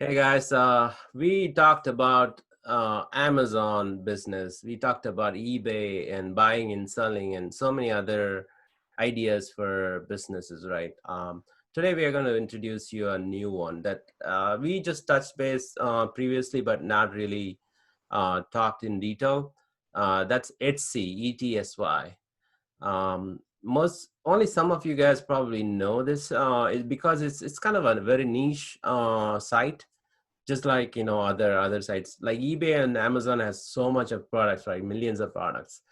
Hey guys, we talked about Amazon business. We talked about eBay and buying and selling and so many other ideas for businesses, right? Today we are going to introduce you a new one that we just touched base previously, but not really talked in detail. That's Etsy, ETSY. Most only some of you guys probably know this because it's kind of a very niche site, just like other sites like eBay and Amazon has so much of products, right? Millions of products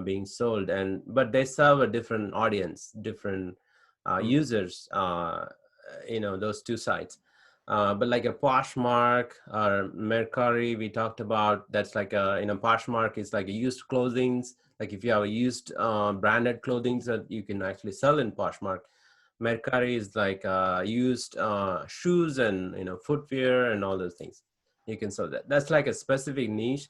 being sold, and but they serve a different audience, different Mm. users, those two sites. But like a Poshmark or Mercari, we talked about, that's like a, Poshmark is like a used clothings. Like if you have a used branded clothing that you can actually sell in Poshmark. Mercari is like used shoes and footwear and all those things. You can sell that. That's like a specific niche.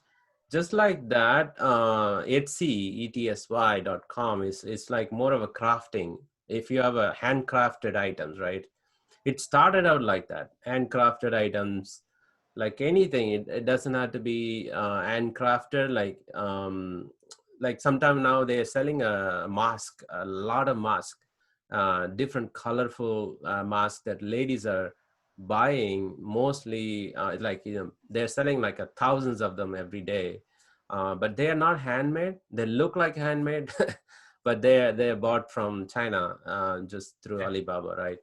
Just like that, Etsy, etsy.com is it's like more of a crafting. If you have a handcrafted items, right? It started out like that, handcrafted items, like anything. It doesn't have to be handcrafted. Like sometime now they're selling a mask, a lot of mask, different colorful masks that ladies are buying mostly, like they're selling like thousands of them every day, but they are not handmade. They look like handmade but they're bought from China, just through Alibaba, right?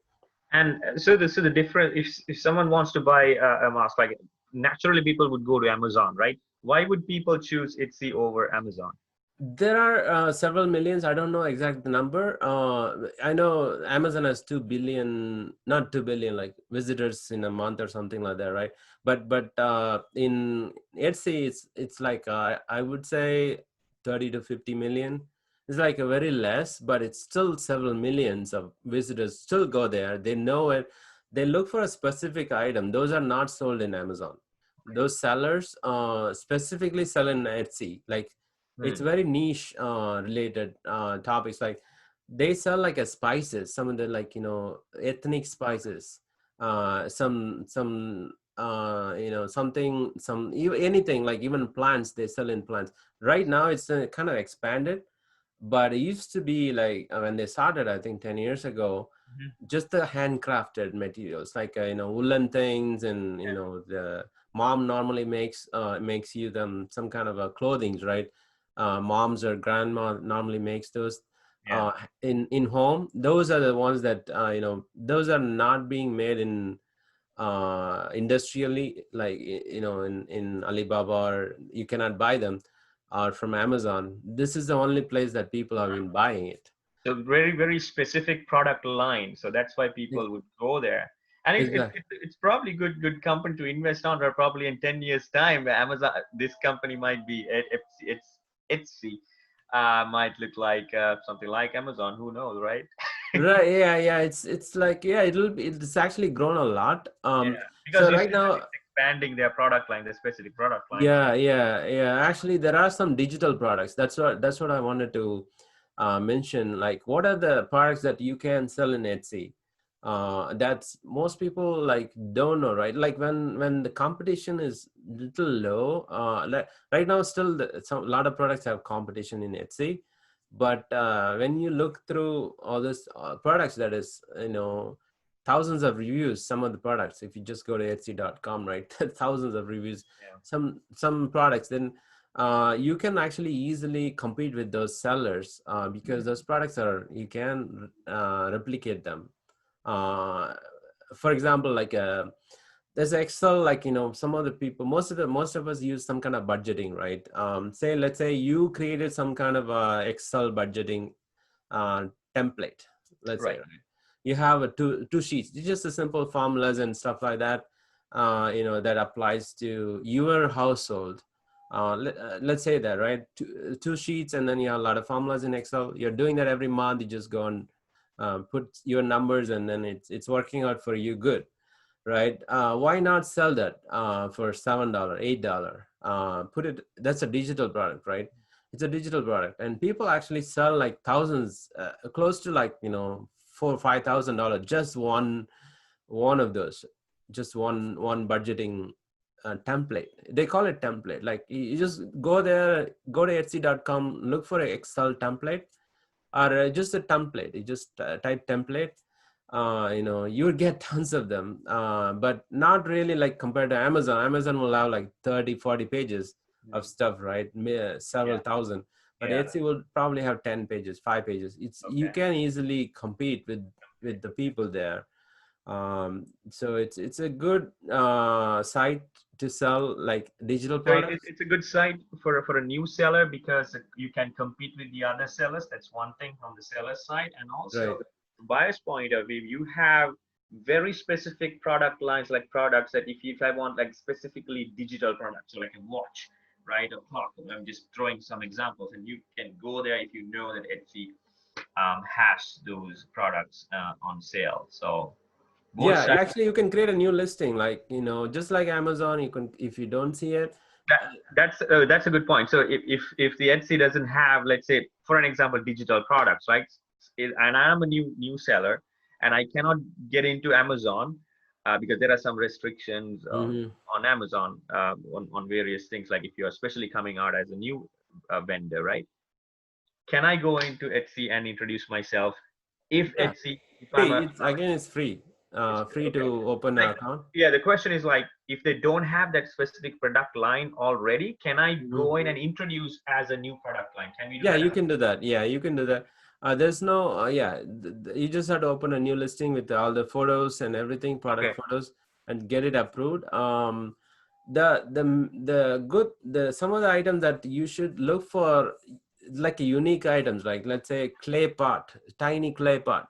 And so the difference, if someone wants to buy a mask, like naturally people would go to Amazon, right? Why would people choose Etsy over Amazon? There are several millions. I don't know exact number. I know Amazon has 2 billion, not 2 billion, like visitors in a month or something like that, right? But in Etsy, it's like I would say 30 to 50 million. It's like a very less, but it's still several millions of visitors still go there. They know it. They look for a specific item. Those are not sold in Amazon. Those sellers specifically sell in Etsy. Like it's Hmm. very niche related topics. Like they sell like a spices, some of the, like ethnic spices, some something, anything, like even plants. They sell in plants. Right now it's kind of expanded, but it used to be like when they started, I think 10 years ago, Mhm. just the handcrafted materials, like woolen things, and the mom normally makes you them some kind of a clothing, right? Moms or grandma normally makes those Yeah. in home. Those are the ones that those are not being made in industrially, like in Alibaba, or you cannot buy them, or from Amazon. This is the only place that people have been buying it. So very, very specific product line. So that's why people would go there. And Exactly. it's probably good company to invest on, or probably in 10 years time, Amazon, this company might be Etsy, might look like something like Amazon. Who knows, right? Right. Yeah. Yeah. It's like, yeah. It's actually grown a lot. Yeah, because So you right said that now, it's expanding their product line, their specific product line. So yeah. Yeah. Yeah. Actually, there are some digital products. That's what I wanted to mention. Like, what are the products that you can sell in Etsy? That's most people like don't know, right? Like when the competition is little low. Like right now, still a lot of products have competition in Etsy, but when you look through all this products, that is, thousands of reviews. Some of the products, if you just go to Etsy.com, right, thousands of reviews. yeah. Some products, then you can actually easily compete with those sellers, because those products are, you can replicate them. uh, for example, like there's Excel, like some of the people, most of us use some kind of budgeting, right? Say, let's say you created some kind of Excel budgeting uh, template, let's say, Right. right? You have two sheets. It's just a simple formulas and stuff like that, that applies to your household. Let's say that, right? Two sheets, and then you have a lot of formulas in Excel. You're doing that every month. You just go and put your numbers, and then it's working out for you good, right? Why not sell that for $7, $8? Put it. That's a digital product, right? It's a digital product, and people actually sell like thousands, close to like $4,000 or $5,000, just one of those. just one budgeting template. They call it template. Like you just go there, go to Etsy.com, look for an Excel template or just a template. You just type template. You would get tons of them, but not really like compared to Amazon. Amazon will have like 30, 40 pages of stuff, right? Several Yeah. thousand. But Yeah. Etsy will probably have 10 pages, 5 pages. You Okay. can easily compete with the people there. So it's a good site to sell like digital So products. it's a good site for a new seller because you can compete with the other sellers. That's one thing from the seller side. And also, Right. from buyer's point of view, you have very specific product lines, like products that if I want like specifically digital products, so like a watch, right, a clock. I'm just throwing some examples, and you can go there if you know that Etsy has those products on sale. So both Yeah, sides. actually you can create a new listing, like, just like Amazon, you can, if you don't see it. That, that's a good point. So if the Etsy doesn't have, let's say, for an example, digital products, right? And I am a new seller, and I cannot get into Amazon because there are some restrictions Mhm. on Amazon on various things. Like if you're especially coming out as a new vendor, right? Can I go into Etsy and introduce myself? If Yeah, Etsy, if I'm free. a, It's free. it's Free okay. to open an Like, account. yeah, the question is like, if they don't have that specific product line already, can I Mhm. go in and introduce as a new product line? Can we do Yeah, that? you can do that. Yeah, you can do that. There's no, yeah, you just have to open a new listing with all the photos and everything, Okay. product photos, and get it approved. The some of the items that you should look for, like unique items, like let's say clay pot, tiny clay pot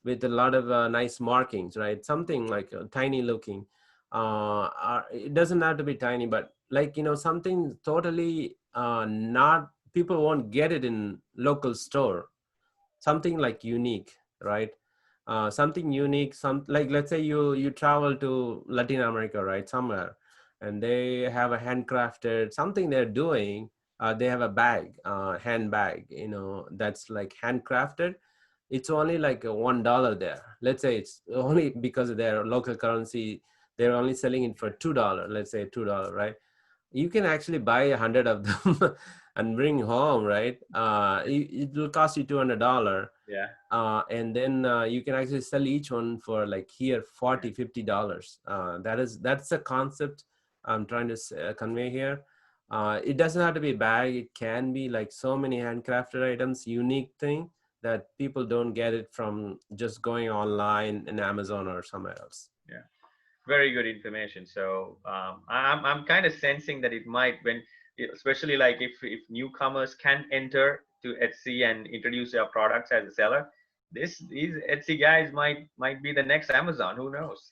with a lot of nice markings, right? Something like tiny looking. It doesn't have to be tiny, but like, something totally not, people won't get it in local store. Something like unique, right? Something unique, some like, let's say you travel to Latin America, right, somewhere, and they have a handcrafted something they're doing. They have a bag, handbag, that's like handcrafted. It's only like $1 there. Let's say it's only because of their local currency, they're only selling it for $2. Let's say $2, right? You can actually buy 100 of them and bring home, right? It will cost you $200. Yeah. And then you can actually sell each one for like here 40, $50. That's the concept I'm trying to convey here. It doesn't have to be a bag. It can be like so many handcrafted items, unique thing that people don't get it from just going online in Amazon or somewhere else. Yeah. Very good information. So I'm kind of sensing that it might, when, especially like if newcomers can enter to Etsy and introduce their products as a seller, these Etsy guys might be the next Amazon. Who knows?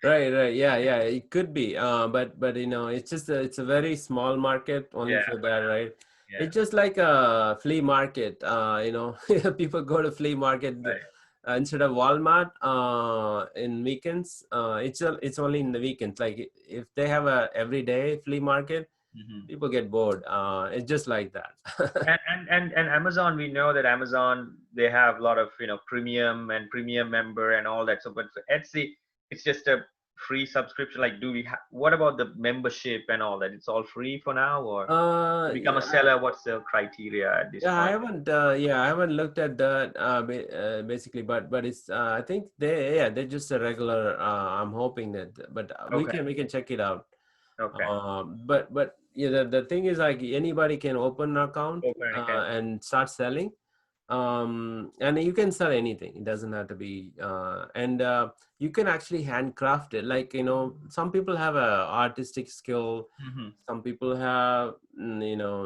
Right. Yeah. It could be, but it's a very small market only Yeah. for that, right? Yeah. It's just like a flea market. People go to flea market Right. instead of Walmart in weekends. It's only in the weekends. Like if they have a everyday flea market, Mhm. people get bored. It's just like that. And Amazon, we know that Amazon, they have a lot of premium and premium member and all that. So but for Etsy, it's just a free subscription. Like, do we what about the membership and all that? It's all free for now, or to become a Yeah, seller, what's the criteria at this Yeah, I point? haven't. I haven't looked at that basically, but it's. I think they're just a regular. I'm hoping that, but Okay. we can check it out. Okay. But yeah, the thing is like anybody can open an account Open an account. and start selling. And you can sell anything. It doesn't have to be. And you can actually handcraft it. Like some people have a artistic skill, Hmm. some people have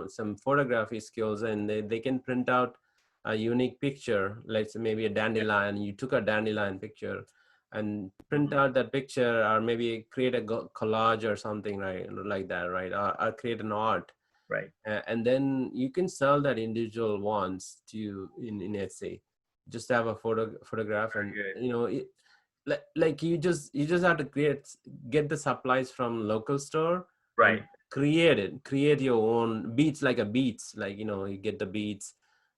some photography skills, and they can print out a unique picture. Let's say maybe a dandelion, you took a dandelion picture and print Hmm. out that picture, or maybe create a collage or something, right, like that, right, or create an art. Right. And then you can sell that individual ones to in Etsy. Just have a photograph, Very and good. like you just have to get the supplies from local store and Right. create your own beads, like a beads, like you get the beads,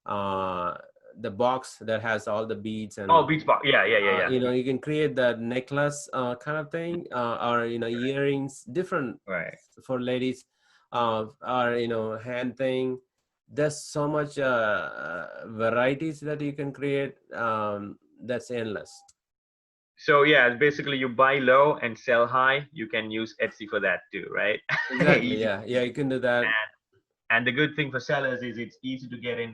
uh the box that has all the beads Oh, and beach bar. Yeah, yeah, yeah, yeah. you know, you can create that necklace kind of thing, or you know, earrings, different Right. for ladies, or you know, hand thing. There's so much varieties that you can create. That's endless. So yeah, basically you buy low and sell high. You can use Etsy for that too, right? Exactly. Easy. Yeah, yeah, you can do that. And the good thing for sellers is it's easy to get in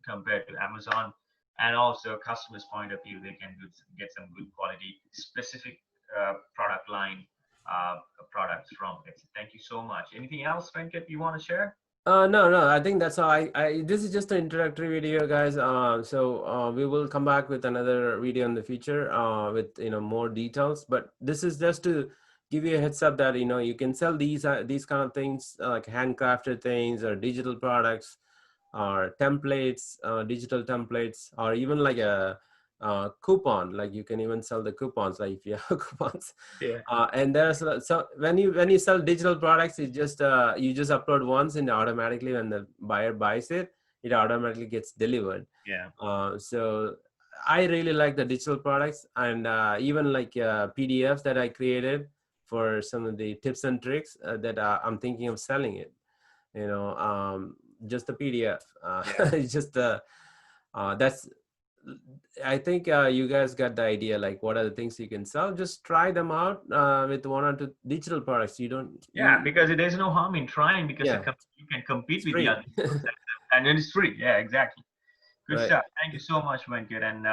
compared to Amazon. And also customers' point of view, they can get some good quality, specific product line products from Etsy. Thank you so much. Anything else, Venkat, you want to share? No, no, I think that's all. This is just an introductory video, guys. So we will come back with another video in the future, with, you know, more details. But this is just to give you a heads up that, you know, you can sell these kind of things, like handcrafted things or digital products or templates, digital templates, or even like a coupon. Like you can even sell the coupons, like if you have coupons. Yeah. And there's so when you sell digital products, it just you just upload once, and automatically when the buyer buys it, it automatically gets delivered. Yeah. So I really like the digital products, and even like PDFs that I created for some of the tips and tricks that I'm thinking of selling it. You know, just the PDF. Yeah. It's just that's. I think you guys got the idea. Like, what are the things you can sell? Just try them out with one or two digital products. You don't. Yeah, You, because there's no harm in trying because yeah, you can compete it's with the free. other and then it's free. Yeah, exactly. Good Right. stuff. Thank you so much, Venkat. And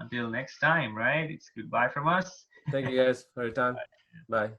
until next time, right? It's goodbye from us. Thank you guys for your time. Bye.